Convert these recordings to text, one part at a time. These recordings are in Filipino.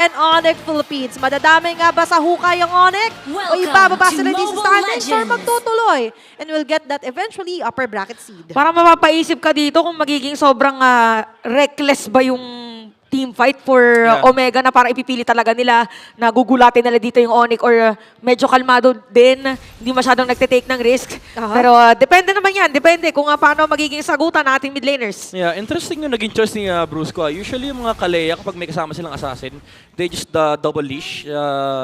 and Onyx Philippines. Madadamay nga ba sa hukay ang Onyx? O ibababa sila din sa standings or magtutuloy? And we'll get that eventually upper bracket seed. Parang mapapaisip ka dito kung magiging sobrang reckless ba yung team fight for Omega na parang ipipili talaga nila na gugulatin nila dito yung Onyx or medyo kalmado din, hindi masyadong nagte-take ng risk. Pero depende naman yan, depende kung paano magiging sagutan ng ating mid laners. Yeah, interesting yung naging choice ni Brusco. Usually yung mga Kalea, kapag may kasama silang assassin, they just double leash.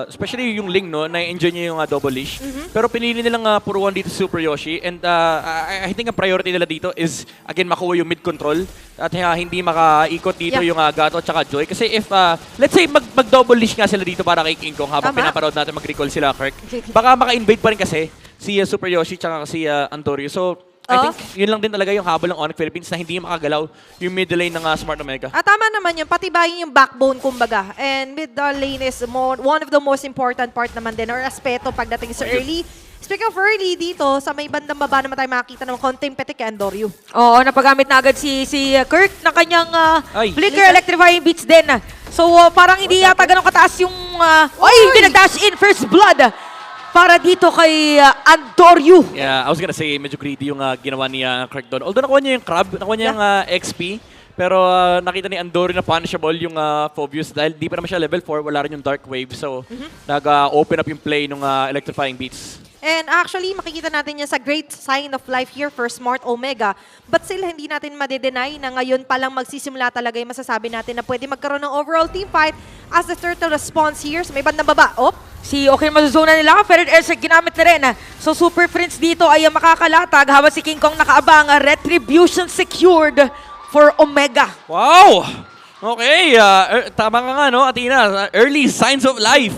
Especially yung Ling, no? Na-enjoy niya yung double leash. Pero pinili nilang puro one dito Super Yoshi. And I think ang priority nila dito is, again, makuha yung mid control. At hindi makaikot dito yung Gato at saka Joy. Kasi if, let's say, mag-double leash nga sila dito para kay King Kong habang pinapanood natin mag-recall sila, Kirk. Baka maka-invade pa rin kasi si Super Yoshi at si Andorio. So, I think yun lang din talaga yung habol ng Onyx Philippines na hindi makagalaw yung mid lane ng Smart Omega. Tama naman yun. Patibayin yung backbone, kumbaga. And mid lane is one of the most important part naman din or aspeto pagdating sa early. Speaking of early dito, sa may bandang baba naman tayo makakita ng konting petik kay Andorio. Oo, napagamit na agad si Kirk ng kanyang flicker electrifying beats din. So parang hindi yata ganun kataas yung hindi nag-dash in first blood para dito kay Andorio. Yeah, I was gonna say medyo greedy yung ginawa ni Kirk doon. Although nakuha niya yung crab, nakuha niya yung XP. Pero nakita ni Andorio na punishable yung Phobius dahil di pa naman siya level 4, wala rin yung Dark Wave. So nag-open up yung play ng electrifying beats. And actually, makikita natin yan sa great sign of life here for Smart Omega. But still, hindi natin madedenay na ngayon palang magsisimula talaga yung masasabi natin na pwede magkaroon ng overall team fight as the turtle response here. So may bandang baba. Si okay mazuzona nila, Ferret Airstrike ginamit na rin. So Super Prince dito ay makakalatag habang si King Kong nakaabang. Retribution secured for Omega. Wow! Okay, tama nga no, Athena. Early signs of life.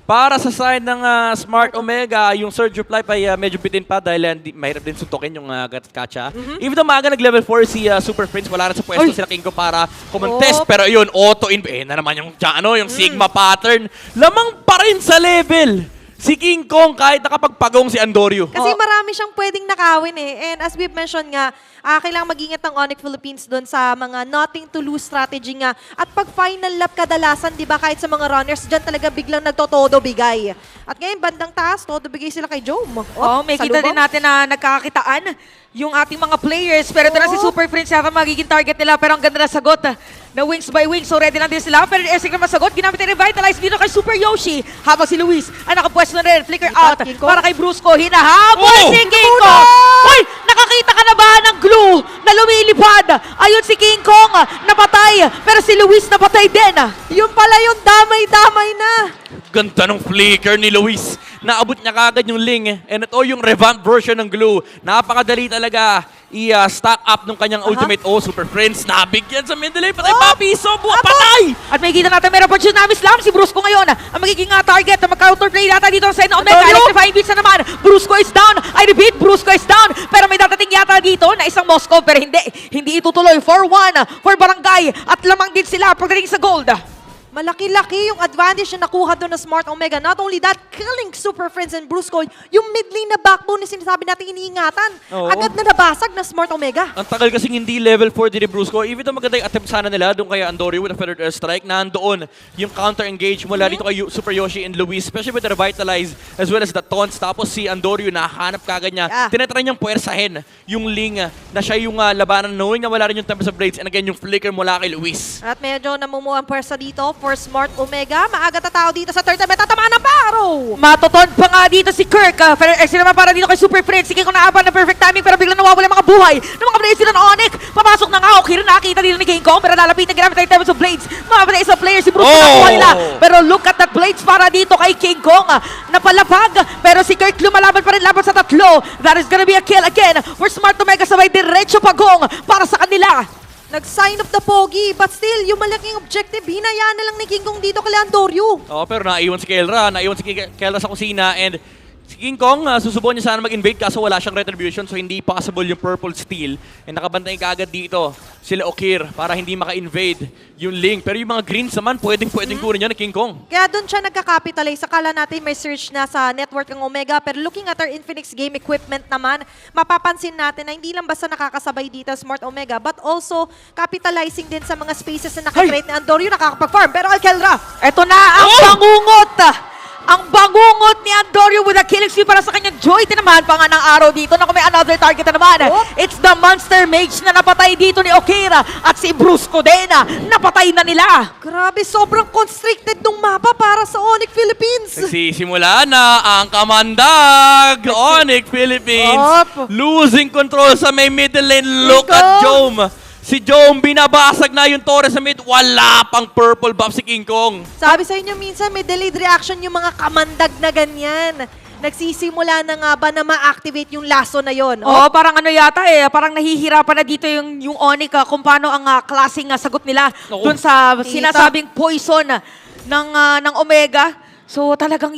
Para sa side ng Smart Omega, yung Surge of Life ay medyo bitin pa dahil mahirap din suntukin yung Gatkacha. Even though maaga nag-level 4 si Super Prince, wala rin sa pwesto sila King Kong para kumontest. Pero yun, na naman yung, yung Sigma pattern. Lamang pa rin sa level si King Kong kahit nakapagpagong si Andorio. Kasi marami siyang pwedeng nakawin eh. And as we've mentioned nga, kailangan mag-ingat ng Onyx Philippines doon sa mga nothing to lose strategy nga. At pag final lap kadalasan, di ba, kahit sa mga runners, dyan talaga biglang nagtotodo bigay. At ngayon, bandang taas, todo bigay sila kay Jome. May kita din natin na nagkakakitaan yung ating mga players. Pero ito na si Super Prince, yata magiging target nila. Pero ang ganda na sagot na wings by wings. So ready na din sila. Pero Airstrike na masagot. Ginamit na revitalize dito kay Super Yoshi. Habang si Luis ay nakapwesto na rin. Flicker out para kay Brusco. Hinahabol si King Kong. Uy! Nakakita ka na ba ng glue na lumilipad? Ayun si King Kong napatay. Pero si Luis napatay din. Yung pala yung damay-damay na. Ganda ng flicker ni Luis. Naabot niya kagad yung Ling. And ito yung revamped version ng glue. Napakadali talaga i-stack up ng kanyang ultimate. Super Prince. Nabigyan sa middle lane. Patay Papiso. Patay! At may kita natin meron opportunity slam si Brusco ngayon. Ang magiging target na mag-counter play data dito sa side ng Omega. Electrifying beats na naman. Brusco is down. I repeat, Brusco is down. Pero may datating yata dito na isang Moscow. Pero hindi itutuloy. 4-1 for Barangay. At lamang din sila pagdating sa gold. Malaki-laki yung advantage na nakuha doon ng Smart Omega. Not only that, killing Super Friends and Brusco, yung mid lane na backbone na sinasabi natin iniingatan. Agad na nabasag na Smart Omega. Ang tagal kasing hindi level 4 din ni Brusco. Even though maganda yung attempt sana nila doon kay Andorio with a feathered airstrike, nandoon yung counter-engage mula dito kay Super Yoshi and Luis, especially with the revitalize as well as the taunts. Tapos si Andorio, nahanap kagad niya. Tinatry niyang puwersahin yung Ling na siya yung labanan, knowing na wala rin yung Tempest of Blades, and again yung flicker mula kay Luis. At medyo namumuha ang pwersa dito for Smart Omega. Maaga tatao dito sa third time. Tatamaan ng paro! Matoton pa nga dito si Kirk. Ferret Airstrike naman para dito kay Super Prince. Sige kung naaban na perfect timing pero biglang nawawala mga buhay ng mga players sila ng Onyx. Papasok na nga okay rin nakita dito ni King Kong pero lalapit na ginamit ang Tempest of Blades. Mapatay isang player si Bruce nakuha nila. Pero look at that Blades para dito kay King Kong. Napalapag pero si Kirk lumalaban pa rin laban sa tatlo. That is gonna be a kill again for Smart Omega sabay diretso pagong para sa kanila. Nag-sign of the pogi, but still, yung malaking objective, hinayaan na lang ni King Kong dito kay Andorio. Pero naiwan si Kelra. Naiwan si Kelra sa kusina and Si King Kong, susubukan niya sana mag-invade kaso wala siyang retribution so hindi possible yung purple steal. And nakabantay kaagad dito sila Okir para hindi maka-invade yung Ling. Pero yung mga greens naman, pwedeng kunin yan ni King Kong. Kaya doon siya nagka-capitalize. Akala natin may search na sa network ng Omega. Pero looking at our Infinix game equipment naman, mapapansin natin na hindi lang basta nakakasabay dito Smart Omega, but also capitalizing din sa mga spaces na nakakreate ni Andorio, nakakapag-farm. Pero Alkelra, Eto na ang bangungot! Ang bangungot ni Andorio with a killing spree para sa kanyang Joy. Tinamaan pa nga ng araw dito. Naku, may another target na naman. It's the Monster Mage na napatay dito ni Okira. At si Brusco din, napatay na nila. grabe, sobrang constricted nung mapa para sa Onyx Philippines. Nagsisimula na ang kamandag Onyx Philippines Op. losing control sa may middle lane. Look at Jome. Si Jome, binabasag na yung Torres sa mid. Wala pang purple buff si King Kong. Sabi sa inyo minsan may delayed reaction yung mga kamandag na ganyan. Nagsisimula na nga ba na ma-activate yung lasso na yon? Oo, parang ano yata parang nahihirapan na dito yung Onyx kung paano ang klaseng sagot nila Oo. dun sa Kita. sinasabing poison ng Omega. So talagang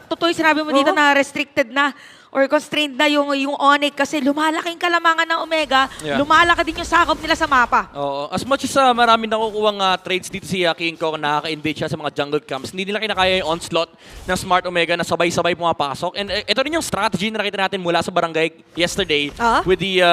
totoo yung sinabi mo dito Oo. na restricted na or constrained na yung Onyx kasi lumalaking kalamangan ng Omega, Yeah. lumalaki din yung sakop nila sa mapa. Oo. As much as marami nakukuhang trades dito si King Kong, nakaka-invade siya sa mga jungle camps, hindi nila kinakaya yung onslaught ng Smart Omega na sabay-sabay pumapasok. And ito rin yung strategy na nakita natin mula sa barangay yesterday with the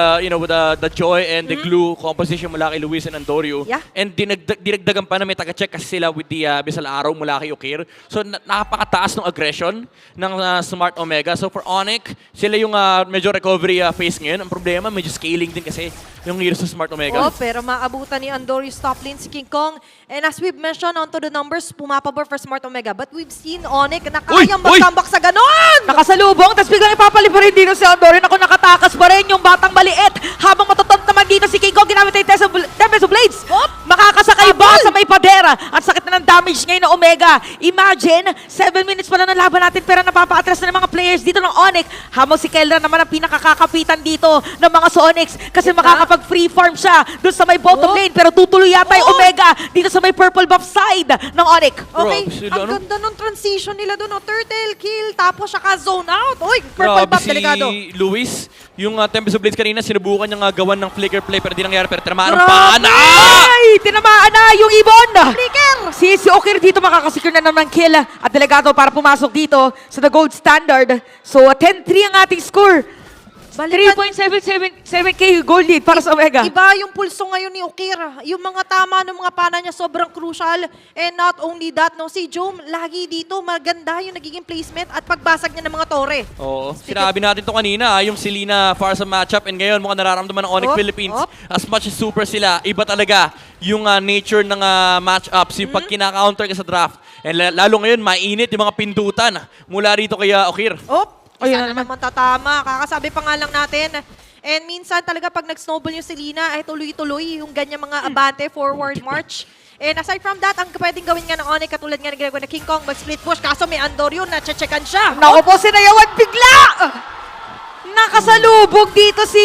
the Joy and the Glue composition mula kay Luis and Andorio. Yeah. And dinagdagan pa na may taga-check kasi sila with the Bisal Araw mula kay Okir. So napakataas ng aggression ng Smart Omega. So for Onyx, sila yung medyo recovery phase ngayon. Ang problema, medyo scaling din kasi yung heroes sa Smart Omega. Oh, pero maabutan ni Andorio's top lane si King Kong. And as we've mentioned onto the numbers, pumapabor for Smart Omega. But we've seen Onyx na kayang Uy! magtambak sa ganon! Nakasalubong, tapos biglang ipapalip pa rin dito si Andorio. Ako nakatakas pa rin yung batang maliit. Habang matutot naman dito si King Kong, ginamit yung Tempest of Blades. Makakasakay ba sa may padera? At sakit na ng damage ngayon ng Omega. Imagine, 7 minutes pa lang ng laban natin pero napapa-atras na ng mga players dito ng Onyx. Habang si Kelra naman ang pinakakakapitan dito ng mga Sonics kasi makakapag-free farm siya doon sa may bottom lane. Pero tutuloy yata yung Omega dito sa may purple buff side ng Onyx. Okay, Grabe sila, ang no? ganda nung transition nila doon. Turtle kill, tapos saka zone out. Uy, purple Grabe buff, delikado. si Luis, yung Tempest of Blades kanina, sinubukan niyang gawan ng flicker play pero di nangyari. Pero tinamaan ng Grabe! pana! Ay! Tinamaan na yung ibon! Flicker! Si Okir dito makakasecure na naman ng kill at delegado para pumasok dito sa the gold standard. So 10-3 ang ating score. Balikan- 3.777k gold lead para sa Omega. Iba yung pulso ngayon ni Okira. Yung mga tama ng mga pana niya sobrang crucial. And not only that, no, si Jome lagi dito maganda yung nagiging placement at pagbasag niya ng mga tore. Oo. Sinabi natin to kanina, yung Selena far sa matchup and ngayon mukhang nararamdaman ng Onyx Op, Philippines. op. As much as super sila, iba talaga yung nature ng matchups, yung pag kina-counter ka sa draft. And lalo ngayon, mainit yung mga pindutan mula rito kay Okir. Oh, Ayun sana na naman tatama. Kakasabi pa nga lang natin. And minsan talaga pag nag-snowball yung Selena, ay tuloy-tuloy yung ganyan mga abante, forward march. And aside from that, ang pwedeng gawin nga ng Onyx, katulad nga ng ginagawa ng King Kong, mag-split push. Kaso may Andorio na checkan siya. Naku po, sinayawan bigla! Nakasalubog dito si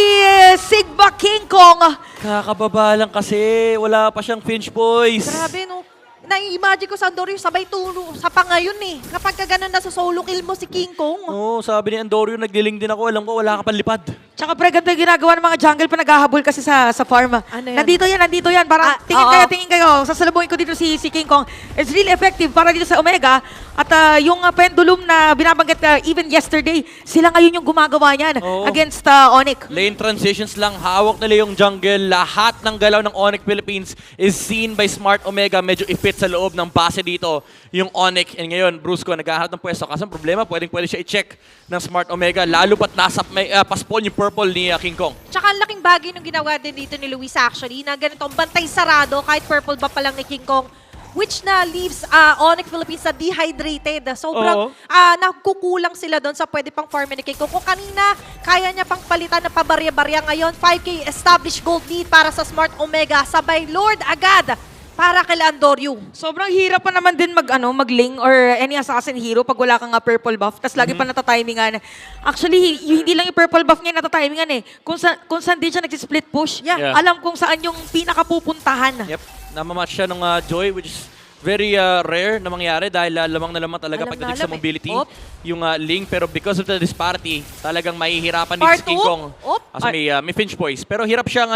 Sigma King Kong. Kakababa lang kasi, wala pa siyang Finch Boys. Grabe, no? Nai-imagine ko sa Andorio, sabay tulo sa pangayon eh. Kapag ka ganun na sa solo kill mo si King Kong. Oo, sabi ni Andorio, nagliling din ako. Alam ko, wala ka panlipad. Tsaka pre, ganda yung ginagawa ng mga jungle pa naghahabol kasi sa farm. Ano yan? Nandito yan. Parang oo. tingin kayo. Sasalubungin ko dito si King Kong. It's really effective para dito sa Omega. At yung pendulum na binabanggit even yesterday, sila ngayon yung gumagawa niyan Oo. against Onyx. Lane transitions lang, hawak nila yung jungle. Lahat ng galaw ng Onyx Philippines is seen by Smart Omega. Medyo ifit sa loob ng base dito yung Onyx. And ngayon, Brusco, naghahanap ng pwesto. Kasi ang problema, pwede siya i-check ng Smart Omega. Lalo pat nasa may paspon yung purple ni King Kong. Tsaka ang laking bagay nung ginawa din dito ni Luis actually, na ganitong bantay sarado kahit purple ba pa lang ni King Kong, which na leaves Onyx Philippines na dehydrated. Sobrang nagkukulang sila doon sa pwede pang farm ni King Kong. Kung kanina, kaya niya pang palitan na pabarya-barya ngayon, 5K established gold lead para sa Smart Omega. Sabay Lord agad para kay Andorio. Sobrang hirap pa naman din mag-ling or any assassin hero pag wala kang purple buff. Tapos lagi pa natatimingan. Actually, hindi lang yung purple buff ngayon natatimingan eh. Kung saan din siya nag-split push, Yeah. Yeah. alam kung saan yung pinakapupuntahan. Yep, namamatch siya ng Joy, which is very rare na mangyari dahil lamang na lamang talaga Alam pagdating na sa alam eh. mobility Op. yung Ling. Pero because of the disparity, talagang mahihirapan din Part si King two? Kong. Op. Kasi may Finch Boys. Pero hirap siyang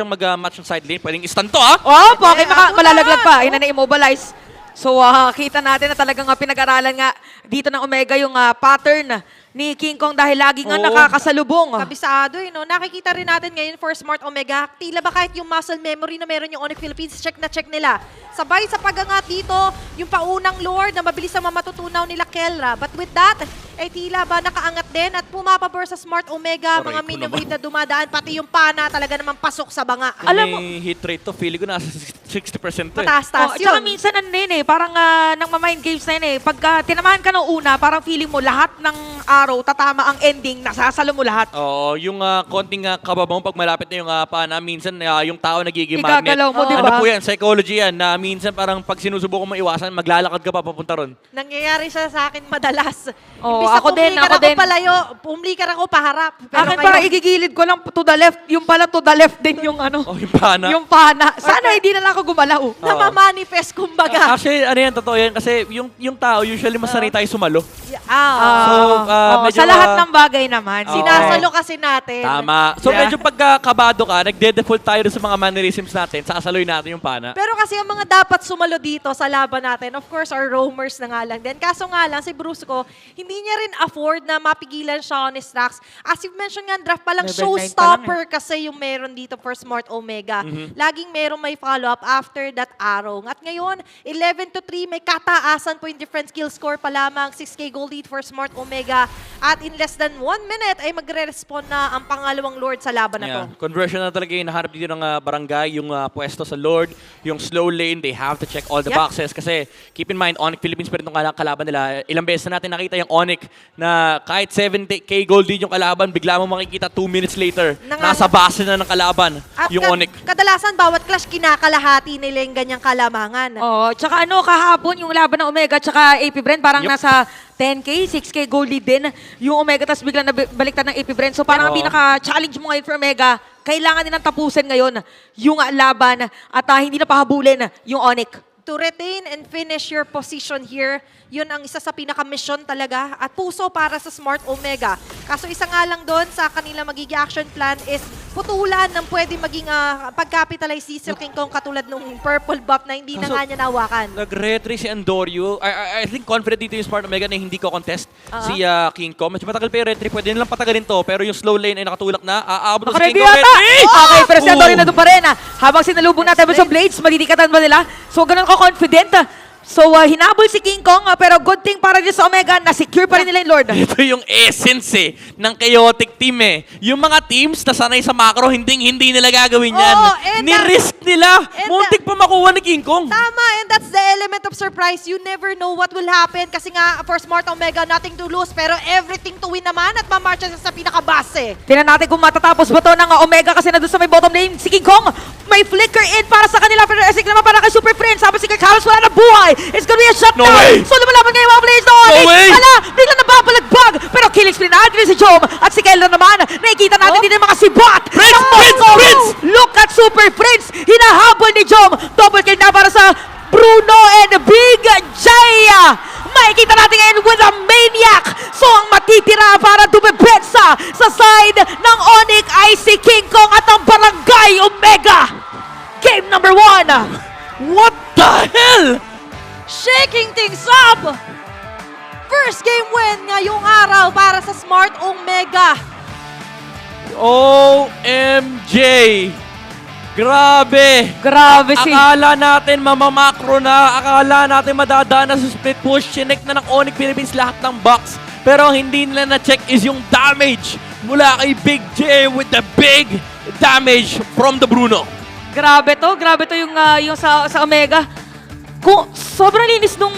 mag-match ng side lane. Pwedeng stun to Oh, okay, Ako malalaglag na. pa. Yun na na-immobilize. So, kita natin na talagang pinag-aralan nga dito ng Omega yung pattern ni King Kong dahil lagi nga Oo. nakakasalubong. Kabisado no? Nakikita rin natin ngayon for Smart Omega, tila ba kahit yung muscle memory na meron yung Onyx Philippines, check na check nila. Sabay sa pagangat dito, yung paunang Lord na mabilis na matutunaw nila Kelra. But with that, tila ba nakaangat din at pumapabor sa Smart Omega, Aray mga ko mini-wave naman. na dumadaan, pati yung pana talaga namang pasok sa banga. Alam mo- May hit rate to, feeling ko nasa 60% to eh. Mataas-taas Tsaka yun. minsan ano yun parang nang mind games na yun Pagka tinamahan ka ng una, parang feeling mo lahat ng araw, tatama ang ending, nasasalo mo lahat. Oo, yung konting kababaw pag malapit na yung pana, minsan yung tao nagiging magnet. Igagalaw mo, di Ano ba? po yan, psychology yan, na minsan parang pag sinusubukan mo iwasan, maglalakad ka pa papunta ron. Nangyayari siya sa akin madalas. Oo, Imbis na ako din, pumlikar ako din. palayo, pumlikar ako paharap. Pero Akin kayo- parang igigilid ko lang to the left, yung pala to the left din yung ano. Oh, yung pana. Yung pana. Sana hindi na lang ako gumalaw. Namamanifest kumbaga. Actually, ano yan, totoo yan. Kasi yung tao, usually mas sanay tayo sumalo. Ah, So, medyo, sa lahat ng bagay naman. Oo. sinasalo kasi natin. Tama. So, Yeah. medyo pagkakabado ka, nagde-default tayo dun sa mga mannerisms natin, sasaloy natin yung pana. Pero kasi ang mga dapat sumalo dito sa laban natin, of course, are roamers na nga lang din. Kaso nga lang, si Brusco, hindi niya rin afford na mapigilan siya on his tracks. As you've mentioned nga, draft pa lang, Level 9 pa showstopper kasi yung meron dito for Smart Omega. Mhm. Laging merong may follow-up after that arrow. At ngayon, 11-3, may kataasan point difference kill score pa lamang, 6K gold lead for Smart Omega. At in less than 1 minute, ay magre-respond na ang pangalawang Lord sa laban na to. Yeah. Conversion na talaga yung nahanap dito ng barangay, yung pwesto sa Lord, yung slow lane, they have to check all the Yep. boxes. Kasi keep in mind, Onyx Philippines pa rin itong kalaban nila. Ilang beses na natin nakita yung Onyx na kahit 70k gold lead yung kalaban, bigla mo makikita 2 minutes later, nasa base na ng kalaban At yung Onyx. kadalasan, bawat clash, kinakalahati nila yung ganyang kalamangan. Oh, tsaka kahapon yung laban ng Omega tsaka AP Brent parang Yup. nasa 10K, 6K gold lead din yung Omega tapos biglang nabaliktad ng AP Brent. So parang ang Oo. pinaka-challenge mo ngayon for Omega, kailangan din ng tapusin ngayon yung laban at hindi na pahabulin yung Onyx. To retain and finish your position here, yun ang isa sa pinaka-mission talaga at puso para sa Smart Omega. Kaso isa nga lang doon sa kanila magiging action plan is putulan ng pwede maging pag-capitalize si Cecil King Kong katulad nung purple buff na hindi na Kaso, nga niya nawakan. Nag-retry si Andorio. I think confident dito yung Smart Omega na hindi ko contest si King Kong. Medyo matagal pa yung retry. Pwede nilang patagalin to. Pero yung slow lane ay nakatulak na. Aabot na si Nakaready King Kong. yata! Retry! Okay, pero si Oh! Andorin na doon pa rin. Habang sinalubong natin sa Blades, magdidikatan ba nila? So ganun ko confident. So hinabol si King Kong pero good thing para din sa Omega na secure pa rin nila yung Lord. Ito yung essence ng chaotic team eh. Yung mga teams na sanay sa macro, hindi nila gagawin yan. Oo, and Ni-risk nila. and Muntik pa makuha ni King Kong. Tama, and that's the element of surprise. You never know what will happen kasi nga for Smart Omega, nothing to lose pero everything to win naman at mamarcha siya sa pinakabase. Tingnan natin kung matatapos ba to ng Omega kasi nandun sa may bottom lane si King Kong. May flicker in para sa kanila pero Esik naman para kay Super Friends. Sabi si Kirk Harris wala na buhay. It's gonna be a shutdown. No way! So lumalaban ngayon mga players na No Onyx. way! Hala, biglang napapalagbag. Pero killing spree na agad si Jom at si Kelra naman. Nakikita natin din yung mga sibat. Prince! ng Prince! Mongo. Prince! Look at Super Friends. Hinahabol ni Jom. Double kill na para sa Bruno and Big Jaya. Makikita natin ngayon with a maniac. So ang matitira para dumebensa sa side ng Onyx ay si King Kong at ang Barangay Omega. Game number 1. What the hell? Shaking things up! First game win ngayong araw para sa Smart Omega. OMG! Grabe! Grabe si... Akala natin mamamakro na, akala natin madadaan na sa split push, chinek na ng Onyx Philippines lahat ng box. Pero hindi nila na-check is yung damage mula kay Big J with the big damage from the Bruno. Grabe to yung sa Omega. Kung sobrang linis nung